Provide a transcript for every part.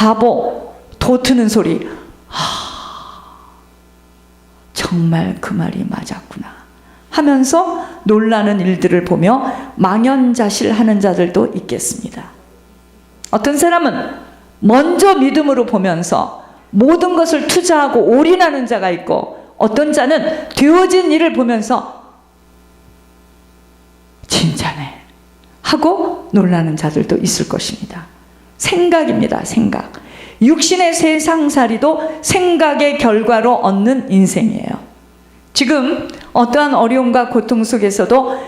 바보, 도 트는 소리. 정말 그 말이 맞았구나 하면서 놀라는 일들을 보며 망연자실하는 자들도 있겠습니다. 어떤 사람은 먼저 믿음으로 보면서 모든 것을 투자하고 올인하는 자가 있고, 어떤 자는 되어진 일을 보면서 진짜네 하고 놀라는 자들도 있을 것입니다. 생각입니다. 생각. 육신의 세상살이도 생각의 결과로 얻는 인생이에요. 지금 어떠한 어려움과 고통 속에서도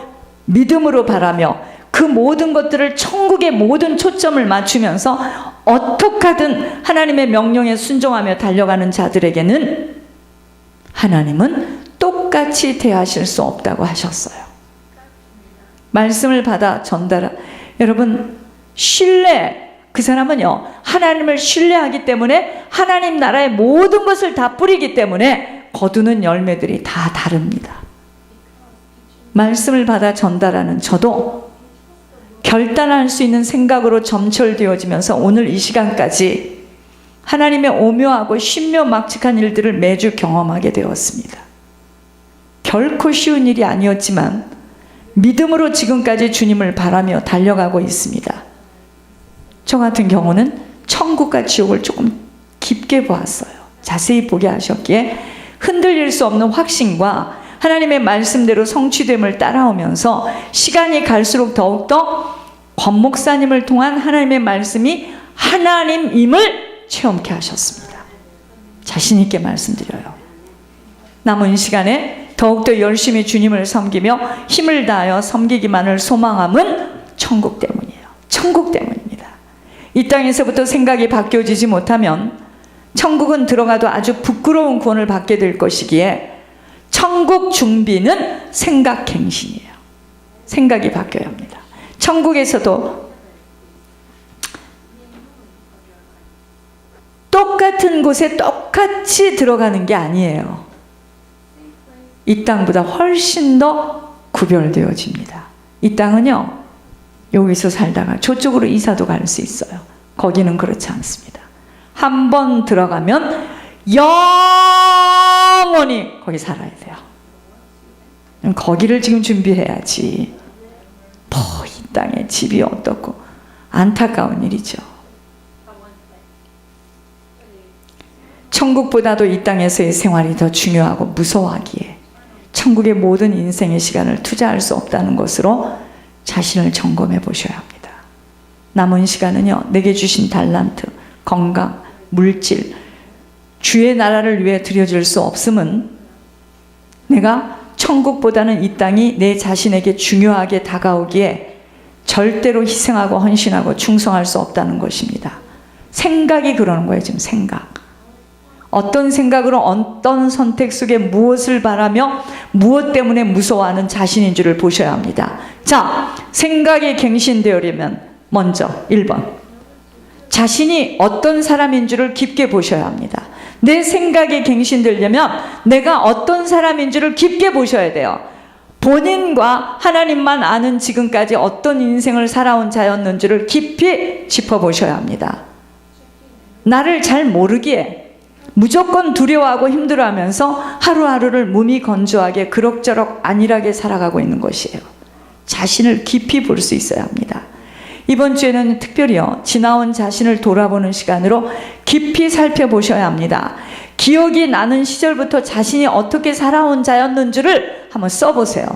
믿음으로 바라며 그 모든 것들을 천국의 모든 초점을 맞추면서 어떻게 하든 하나님의 명령에 순종하며 달려가는 자들에게는 하나님은 똑같이 대하실 수 없다고 하셨어요. 말씀을 받아 여러분, 신뢰, 그 사람은요 하나님을 신뢰하기 때문에 하나님 나라의 모든 것을 다 뿌리기 때문에 거두는 열매들이 다 다릅니다. 말씀을 받아 전달하는 저도 결단할 수 있는 생각으로 점철되어지면서 오늘 이 시간까지 하나님의 오묘하고 신묘막측한 일들을 매주 경험하게 되었습니다. 결코 쉬운 일이 아니었지만 믿음으로 지금까지 주님을 바라며 달려가고 있습니다. 저 같은 경우는 천국과 지옥을 조금 깊게 보았어요. 자세히 보게 하셨기에 흔들릴 수 없는 확신과 하나님의 말씀대로 성취됨을 따라오면서 시간이 갈수록 더욱더 권 목사님을 통한 하나님의 말씀이 하나님임을 체험케 하셨습니다. 자신 있게 말씀드려요. 남은 시간에 더욱더 열심히 주님을 섬기며 힘을 다하여 섬기기만을 소망함은 천국 때문이에요. 천국 때문입니다. 이 땅에서부터 생각이 바뀌어지지 못하면 천국은 들어가도 아주 부끄러운 구원을 받게 될 것이기에 천국 준비는 생각갱신이에요. 생각이 바뀌어야 합니다. 천국에서도 똑같은 곳에 똑같이 들어가는 게 아니에요. 이 땅보다 훨씬 더 구별되어집니다. 이 땅은요 여기서 살다가 저쪽으로 이사도 갈 수 있어요. 거기는 그렇지 않습니다. 한 번 들어가면 영원히 거기 살아야 돼요. 거기를 지금 준비해야지. 이 땅에 집이 어떻고 안타까운 일이죠. 천국보다도 이 땅에서의 생활이 더 중요하고 무서워하기에 천국의 모든 인생의 시간을 투자할 수 없다는 것으로 자신을 점검해 보셔야 합니다. 남은 시간은요 내게 주신 달란트, 건강, 물질, 주의 나라를 위해 드려질 수 없음은 내가 천국보다는 이 땅이 내 자신에게 중요하게 다가오기에 절대로 희생하고 헌신하고 충성할 수 없다는 것입니다. 생각이 그러는 거예요. 지금 생각. 어떤 생각으로 어떤 선택 속에 무엇을 바라며 무엇 때문에 무서워하는 자신인 줄을 보셔야 합니다. 자, 생각이 갱신되려면 먼저 1번 자신이 어떤 사람인 줄을 깊게 보셔야 합니다. 내 생각이 갱신되려면 내가 어떤 사람인 줄을 깊게 보셔야 돼요. 본인과 하나님만 아는 지금까지 어떤 인생을 살아온 자였는지를 깊이 짚어보셔야 합니다. 나를 잘 모르기에 무조건 두려워하고 힘들어하면서 하루하루를 무미건조하게 그럭저럭 안일하게 살아가고 있는 것이에요. 자신을 깊이 볼 수 있어야 합니다. 이번 주에는 특별히요 지나온 자신을 돌아보는 시간으로 깊이 살펴보셔야 합니다. 기억이 나는 시절부터 자신이 어떻게 살아온 자였는지를 한번 써보세요.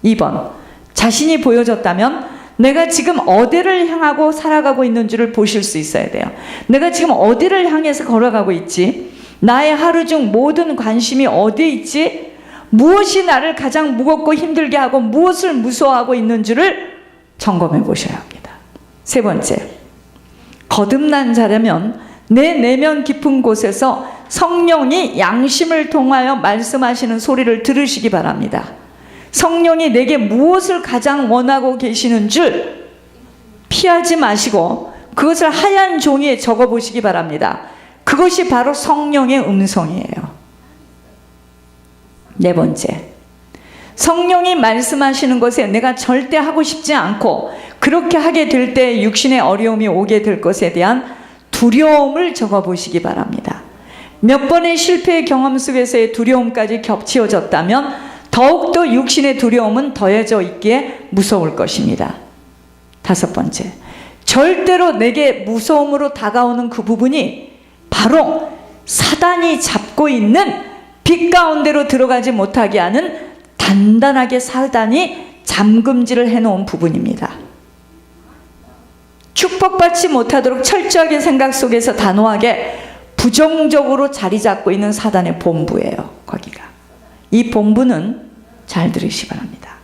2번 자신이 보여졌다면 내가 지금 어디를 향하고 살아가고 있는지를 보실 수 있어야 돼요. 내가 지금 어디를 향해서 걸어가고 있지? 나의 하루 중 모든 관심이 어디에 있지? 무엇이 나를 가장 무겁고 힘들게 하고 무엇을 무서워하고 있는지를 점검해 보셔야 합니다. 3번째, 거듭난 자라면 내 내면 깊은 곳에서 성령이 양심을 통하여 말씀하시는 소리를 들으시기 바랍니다. 성령이 내게 무엇을 가장 원하고 계시는 줄 피하지 마시고 그것을 하얀 종이에 적어보시기 바랍니다. 그것이 바로 성령의 음성이에요. 4번째, 성령이 말씀하시는 것에 내가 절대 하고 싶지 않고 그렇게 하게 될 때 육신의 어려움이 오게 될 것에 대한 두려움을 적어보시기 바랍니다. 몇 번의 실패의 경험 속에서의 두려움까지 겹치어졌다면 더욱더 육신의 두려움은 더해져 있기에 무서울 것입니다. 5번째, 절대로 내게 무서움으로 다가오는 그 부분이 바로 사단이 잡고 있는 빛 가운데로 들어가지 못하게 하는 단단하게 사단이 잠금질을 해놓은 부분입니다. 축복받지 못하도록 철저하게 생각 속에서 단호하게 부정적으로 자리 잡고 있는 사단의 본부예요. 거기가. 이 본부는 잘 들으시기 바랍니다.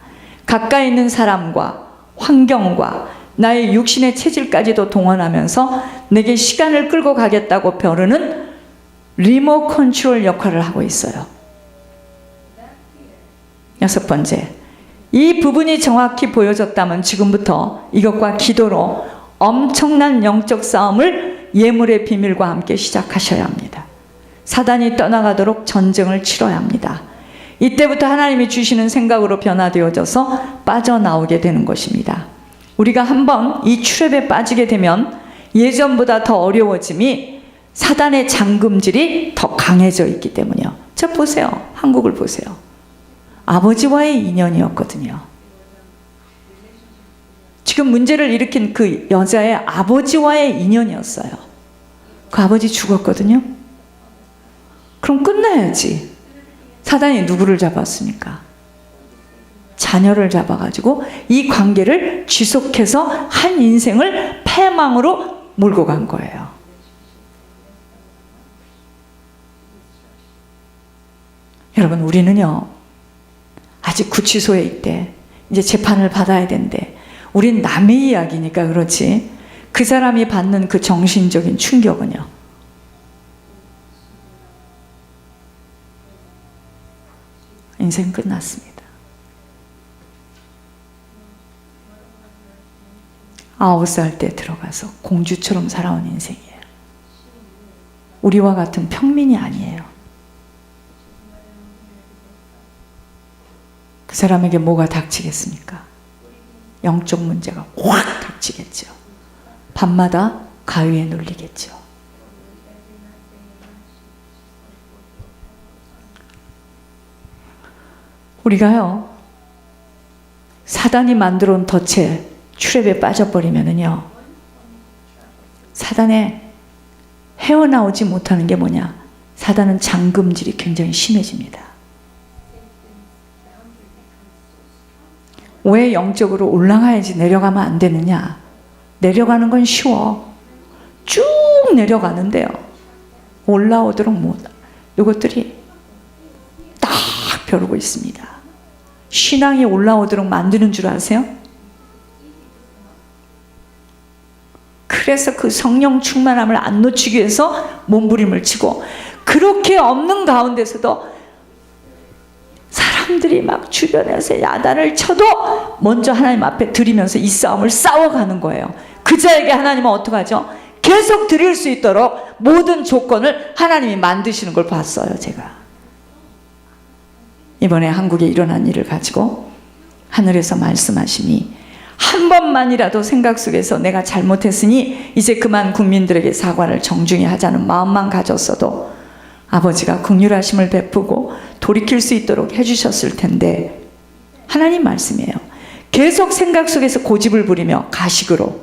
가까이 있는 사람과 환경과 나의 육신의 체질까지도 동원하면서 내게 시간을 끌고 가겠다고 벼르는 리모트 컨트롤 역할을 하고 있어요. 6번째, 이 부분이 정확히 보여졌다면 지금부터 이것과 기도로 엄청난 영적 싸움을 예물의 비밀과 함께 시작하셔야 합니다. 사단이 떠나가도록 전쟁을 치러야 합니다. 이때부터 하나님이 주시는 생각으로 변화되어져서 빠져나오게 되는 것입니다. 우리가 한번 이 트랩에 빠지게 되면 예전보다 더 어려워짐이 사단의 잠금질이 더 강해져 있기 때문이요. 자, 보세요. 한국을 보세요. 아버지와의 인연이었거든요. 지금 문제를 일으킨 그 여자의 아버지와의 인연이었어요. 그 아버지 죽었거든요. 그럼 끝나야지. 사단이 누구를 잡았습니까? 자녀를 잡아가지고 이 관계를 지속해서 한 인생을 패망으로 몰고 간 거예요. 여러분, 우리는요 아직 구치소에 있대. 이제 재판을 받아야 된대. 우린 남의 이야기니까 그렇지 그 사람이 받는 그 정신적인 충격은요, 인생 끝났습니다. 9살 때 들어가서 공주처럼 살아온 인생이에요. 우리와 같은 평민이 아니에요. 그 사람에게 뭐가 닥치겠습니까? 영적 문제가 확 닥치겠죠. 밤마다 가위에 눌리겠죠. 우리가요 사단이 만들어 온 덫에 트랩에 빠져버리면은요 사단에 헤어나오지 못하는 게 뭐냐? 사단은 잠금질이 굉장히 심해집니다. 왜 영적으로 올라가야지 내려가면 안 되느냐? 내려가는 건 쉬워. 쭉 내려가는데요 올라오도록 못, 이것들이 딱 벼르고 있습니다. 신앙이 올라오도록 만드는 줄 아세요? 그래서 그 성령 충만함을 안 놓치기 위해서 몸부림을 치고, 그렇게 없는 가운데서도 사람들이 막 주변에서 야단을 쳐도 먼저 하나님 앞에 드리면서 이 싸움을 싸워가는 거예요. 그 자에게 하나님은 어떻게 하죠? 계속 드릴 수 있도록 모든 조건을 하나님이 만드시는 걸 봤어요. 제가 이번에 한국에 일어난 일을 가지고 하늘에서 말씀하시니, 한 번만이라도 생각 속에서 내가 잘못했으니 이제 그만 국민들에게 사과를 정중히 하자는 마음만 가졌어도 아버지가 긍휼하심을 베푸고 돌이킬 수 있도록 해주셨을 텐데, 하나님 말씀이에요. 계속 생각 속에서 고집을 부리며 가식으로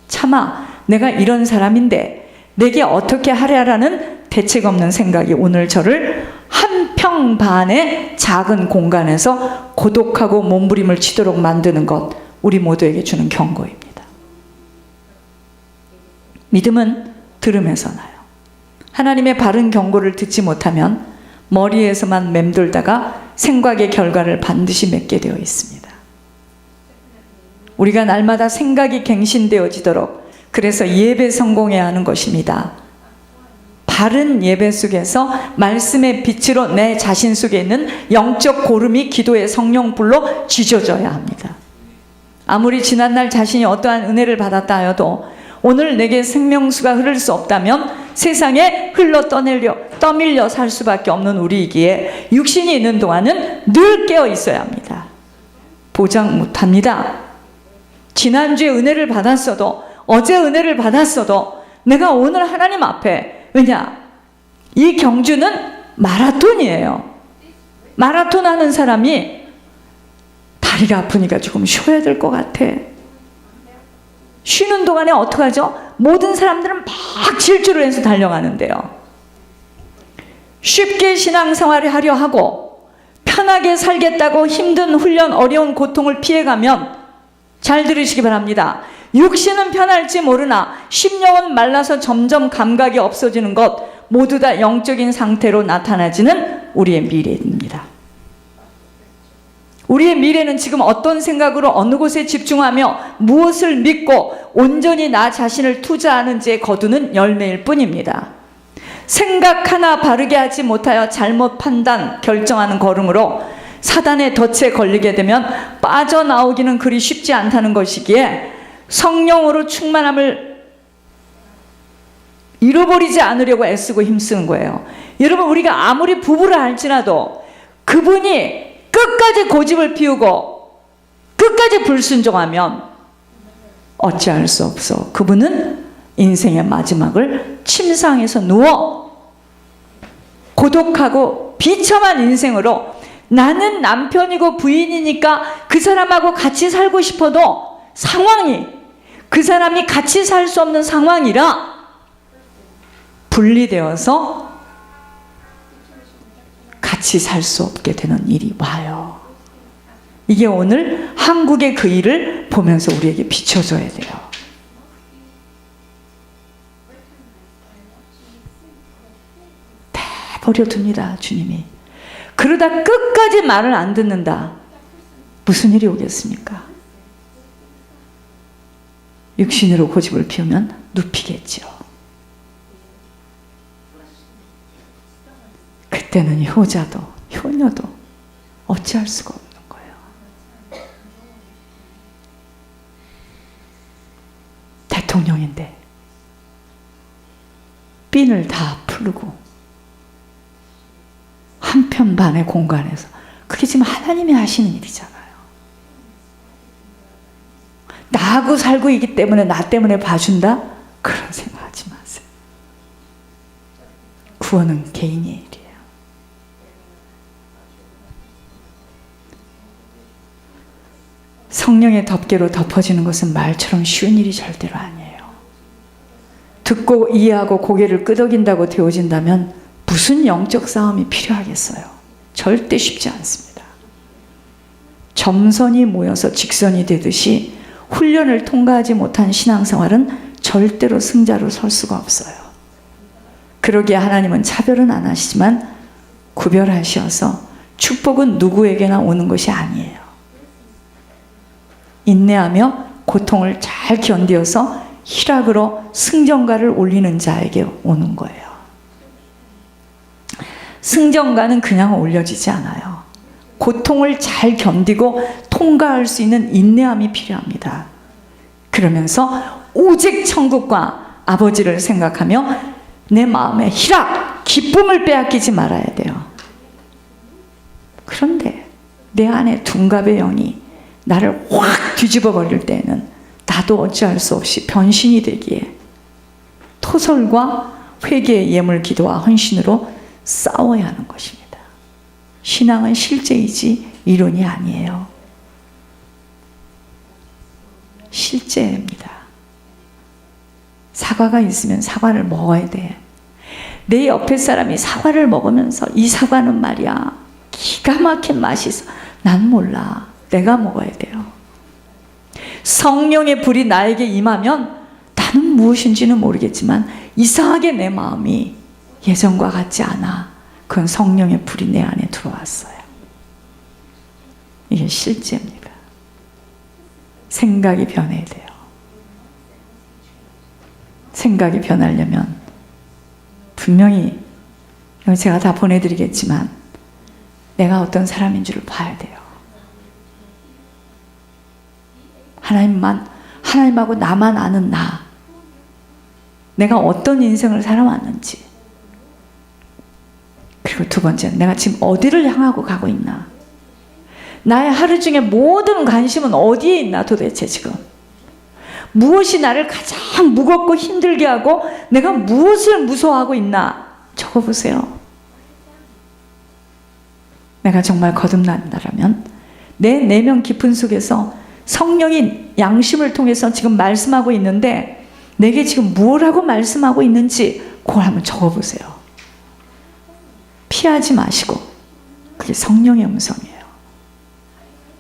차마 내가 이런 사람인데 내게 어떻게 하랴라는 대책 없는 생각이 오늘 저를 한평 반의 작은 공간에서 고독하고 몸부림을 치도록 만드는 것, 우리 모두에게 주는 경고입니다. 믿음은 들음에서 나요. 하나님의 바른 경고를 듣지 못하면 머리에서만 맴돌다가 생각의 결과를 반드시 맺게 되어 있습니다. 우리가 날마다 생각이 갱신되어지도록, 그래서 예배 성공해야 하는 것입니다. 바른 예배 속에서 말씀의 빛으로 내 자신 속에 있는 영적 고름이 기도의 성령불로 지져져야 합니다. 아무리 지난날 자신이 어떠한 은혜를 받았다 하여도 오늘 내게 생명수가 흐를 수 없다면 세상에 흘러 떠밀려 살 수밖에 없는 우리이기에 육신이 있는 동안은 늘 깨어 있어야 합니다. 보장 못합니다. 지난주에 은혜를 받았어도, 어제 은혜를 받았어도 내가 오늘 하나님 앞에, 왜냐? 이 경주는 마라톤이에요. 마라톤 하는 사람이 다리가 아프니까 조금 쉬어야 될 것 같아. 쉬는 동안에 어떡하죠? 모든 사람들은 막 질주를 해서 달려가는데요. 쉽게 신앙생활을 하려 하고 편하게 살겠다고 힘든 훈련, 어려운 고통을 피해가면, 잘 들으시기 바랍니다. 육신은 편할지 모르나 심령은 말라서 점점 감각이 없어지는 것 모두 다 영적인 상태로 나타나지는 우리의 미래입니다. 우리의 미래는 지금 어떤 생각으로 어느 곳에 집중하며 무엇을 믿고 온전히 나 자신을 투자하는지에 거두는 열매일 뿐입니다. 생각 하나 바르게 하지 못하여 잘못 판단, 결정하는 걸음으로 사단의 덫에 걸리게 되면 빠져나오기는 그리 쉽지 않다는 것이기에 성령으로 충만함을 잃어버리지 않으려고 애쓰고 힘쓰는 거예요. 여러분, 우리가 아무리 부부를 할지라도 그분이 끝까지 고집을 피우고 끝까지 불순종하면 어찌할 수 없어. 그분은 인생의 마지막을 침상에서 누워 고독하고 비참한 인생으로, 나는 남편이고 부인이니까 그 사람하고 같이 살고 싶어도 상황이, 그 사람이 같이 살 수 없는 상황이라 분리되어서 같이 살 수 없게 되는 일이 와요. 이게 오늘 한국의 그 일을 보면서 우리에게 비춰줘야 돼요. 다 버려둡니다, 주님이. 그러다 끝까지 말을 안 듣는다. 무슨 일이 오겠습니까? 육신으로 고집을 피우면 눕히겠죠. 그때는 효자도 효녀도 어찌할 수가 없는 거예요. 대통령인데 핀을 다 풀고 한 편 반의 공간에서, 그게 지금 하나님이 하시는 일이잖아요. 나하고 살고 있기 때문에 나 때문에 봐준다? 그런 생각하지 마세요. 구원은 개인의 일이에요. 성령의 덮개로 덮어지는 것은 말처럼 쉬운 일이 절대로 아니에요. 듣고 이해하고 고개를 끄덕인다고 되어진다면 무슨 영적 싸움이 필요하겠어요? 절대 쉽지 않습니다. 점선이 모여서 직선이 되듯이 훈련을 통과하지 못한 신앙생활은 절대로 승자로 설 수가 없어요. 그러기에 하나님은 차별은 안 하시지만 구별하셔서 축복은 누구에게나 오는 것이 아니에요. 인내하며 고통을 잘 견디어서 희락으로 승전가를 올리는 자에게 오는 거예요. 승전가는 그냥 올려지지 않아요. 고통을 잘 견디고 통과할 수 있는 인내함이 필요합니다. 그러면서 오직 천국과 아버지를 생각하며 내 마음의 희락, 기쁨을 빼앗기지 말아야 돼요. 그런데 내 안에 둔갑의 영이 나를 확 뒤집어 버릴 때에는 나도 어찌할 수 없이 변신이 되기에 토설과 회개의 예물 기도와 헌신으로 싸워야 하는 것입니다. 신앙은 실제이지 이론이 아니에요. 실제입니다. 사과가 있으면 사과를 먹어야 돼. 내 옆에 사람이 사과를 먹으면서 이 사과는 말이야 기가 막힌 맛이 있어. 난 몰라. 내가 먹어야 돼요. 성령의 불이 나에게 임하면 나는 무엇인지는 모르겠지만 이상하게 내 마음이 예전과 같지 않아. 그건 성령의 불이 내 안에 들어왔어요. 이게 실제입니다. 생각이 변해야 돼요. 생각이 변하려면 분명히 제가 다 보내드리겠지만 내가 어떤 사람인 줄을 봐야 돼요. 하나님하고 나만 아는 나. 내가 어떤 인생을 살아왔는지. 그리고 두 번째는 내가 지금 어디를 향하고 가고 있나. 나의 하루 중에 모든 관심은 어디에 있나 도대체 지금. 무엇이 나를 가장 무겁고 힘들게 하고 내가 무엇을 무서워하고 있나 적어보세요. 내가 정말 거듭난다라면 내 내면 깊은 속에서 성령이 양심을 통해서 지금 말씀하고 있는데 내게 지금 무엇하고 말씀하고 있는지 그걸 한번 적어보세요. 피하지 마시고. 그게 성령의 음성이에요.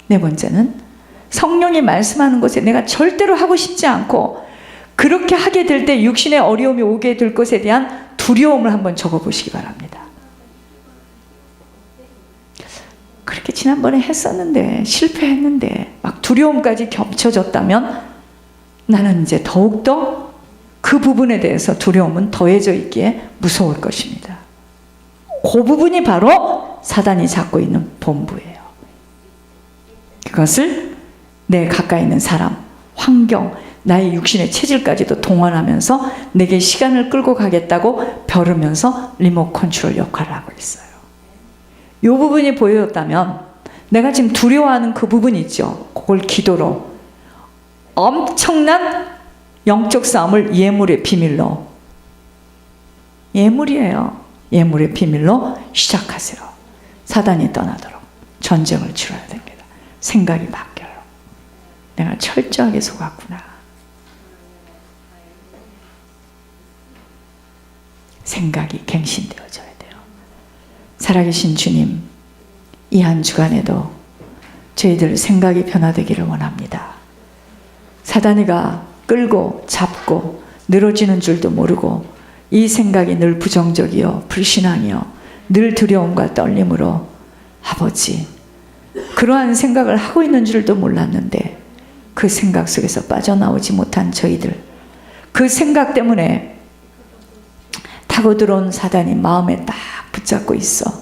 네 번째는 성령이 말씀하는 것에 내가 절대로 하고 싶지 않고 그렇게 하게 될 때 육신의 어려움이 오게 될 것에 대한 두려움을 한번 적어보시기 바랍니다. 그렇게 지난번에 했었는데 실패했는데 막 두려움까지 겹쳐졌다면 나는 이제 더욱더 그 부분에 대해서 두려움은 더해져 있기에 무서울 것입니다. 그 부분이 바로 사단이 잡고 있는 본부예요. 그것을 내 가까이 있는 사람, 환경, 나의 육신의 체질까지도 동원하면서 내게 시간을 끌고 가겠다고 벼르면서 리모트 컨트롤 역할을 하고 있어요. 이 부분이 보였다면 내가 지금 두려워하는 그 부분이 있죠. 그걸 기도로 엄청난 영적 싸움을 예물의 비밀로, 예물이에요. 예물의 비밀로 시작하세요. 사단이 떠나도록 전쟁을 치러야 됩니다. 생각이 바뀌어요. 내가 철저하게 속았구나. 생각이 갱신되어져야 돼요. 살아계신 주님, 이 한 주간에도 저희들 생각이 변화되기를 원합니다. 사단이가 끌고 잡고 늘어지는 줄도 모르고 이 생각이 늘 부정적이요 불신앙이요 늘 두려움과 떨림으로 아버지 그러한 생각을 하고 있는 줄도 몰랐는데 그 생각 속에서 빠져나오지 못한 저희들, 그 생각 때문에 타고 들어온 사단이 마음에 딱 붙잡고 있어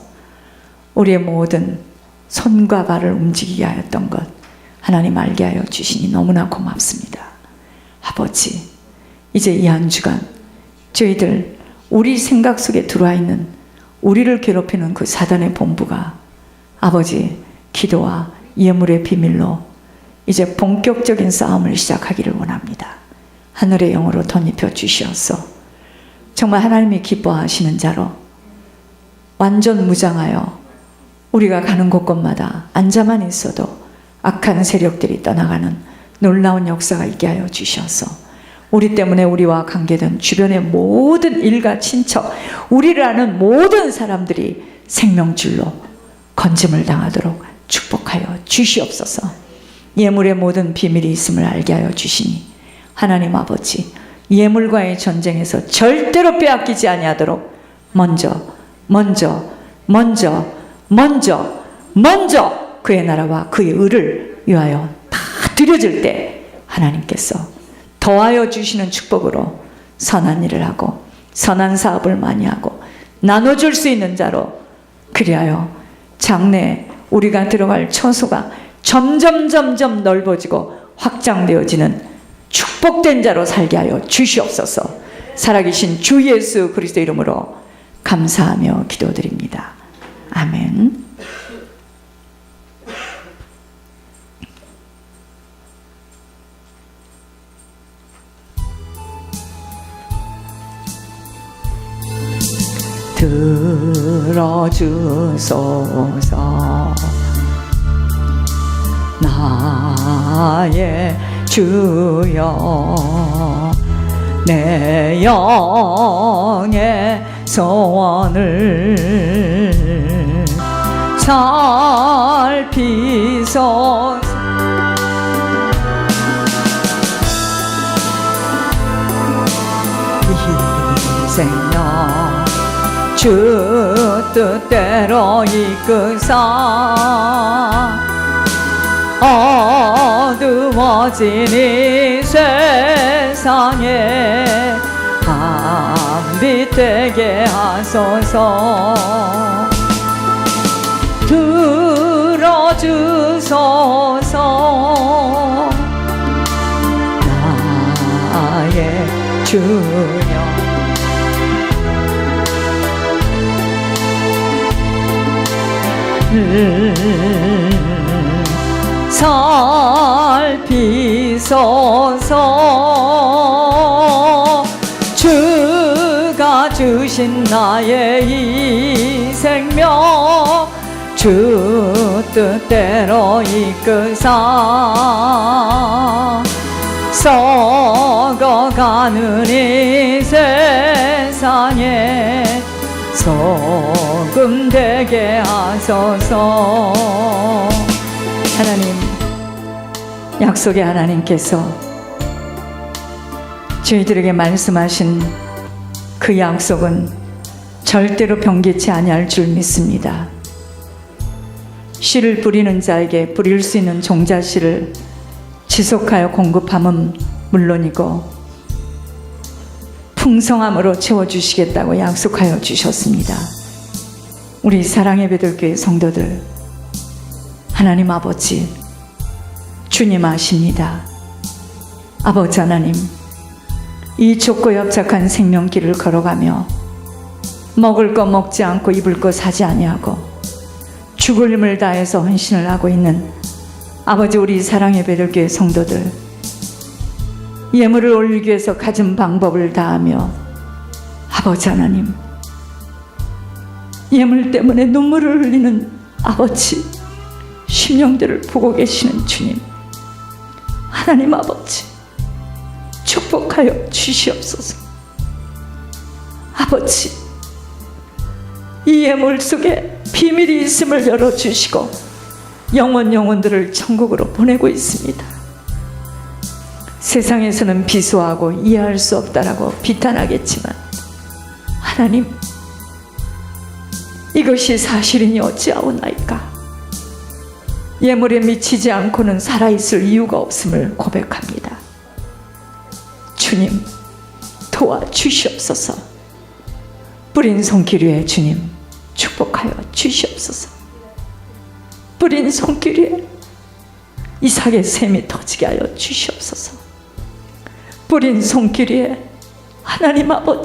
우리의 모든 손과 발을 움직이게 하였던 것 하나님 알게 하여 주시니 너무나 고맙습니다. 아버지, 이제 이 한 주간 저희들 우리 생각 속에 들어와 있는 우리를 괴롭히는 그 사단의 본부가 아버지 기도와 예물의 비밀로 이제 본격적인 싸움을 시작하기를 원합니다. 하늘의 영으로 덧입혀 주시옵소. 정말 하나님이 기뻐하시는 자로 완전 무장하여 우리가 가는 곳곳마다 앉아만 있어도 악한 세력들이 떠나가는 놀라운 역사가 있게 하여 주셔서 우리 때문에 우리와 관계된 주변의 모든 일가 친척, 우리를 아는 모든 사람들이 생명줄로 건짐을 당하도록 축복하여 주시옵소서. 예물의 모든 비밀이 있음을 알게 하여 주시니 하나님 아버지, 예물과의 전쟁에서 절대로 빼앗기지 아니하도록 먼저 그의 나라와 그의 의를 위하여 다 드려질 때 하나님께서 더하여 주시는 축복으로 선한 일을 하고 선한 사업을 많이 하고 나눠줄 수 있는 자로, 그리하여 장래에 우리가 들어갈 처소가 점점 넓어지고 확장되어지는 축복된 자로 살게 하여 주시옵소서. 살아계신 주 예수 그리스도 이름으로 감사하며 기도드립니다. 아멘. 들어주소서. 나의 주여, 내 영의 소원을 살피소서. 이 생명 주 뜻대로 이끄사 어두워진 이 세상에 한빛 되게 하소서. 들어주소서. 나의 주여, 살피소서. 주가 주신 나의 이 생명 주 뜻대로 이끄사 썩어가는 이 세상에 소금 되게 하소서. 하나님, 약속의 하나님께서 저희들에게 말씀하신 그 약속은 절대로 변개치 아니할 줄 믿습니다. 씨를 뿌리는 자에게 뿌릴 수 있는 종자씨를 지속하여 공급함은 물론이고 풍성함으로 채워주시겠다고 약속하여 주셨습니다. 우리 사랑의 베들교회 성도들, 하나님 아버지, 주님 아십니다. 아버지 하나님, 이 좁고 협착한 생명길을 걸어가며 먹을 거 먹지 않고 입을 거 사지 아니하고 죽을 힘을 다해서 헌신을 하고 있는 아버지, 우리 사랑의 베들교회 성도들, 예물을 올리기 위해서 가진 방법을 다하며 아버지 하나님, 예물 때문에 눈물을 흘리는 아버지 심령들을 보고 계시는 주님, 하나님 아버지 축복하여 주시옵소서. 아버지, 이 예물 속에 비밀이 있음을 열어주시고 영혼들을 천국으로 보내고 있습니다. 세상에서는 비수하고 이해할 수 없다라고 비탄하겠지만 하나님, 이것이 사실이니 어찌하오나이까. 예물에 미치지 않고는 살아있을 이유가 없음을 고백합니다. 주님, 도와주시옵소서. 뿌린 손길 위에 주님 축복하여 주시옵소서. 뿌린 손길 위에 이삭의 샘이 터지게 하여 주시옵소서. 뿌린 손길 위에 하나님 아버지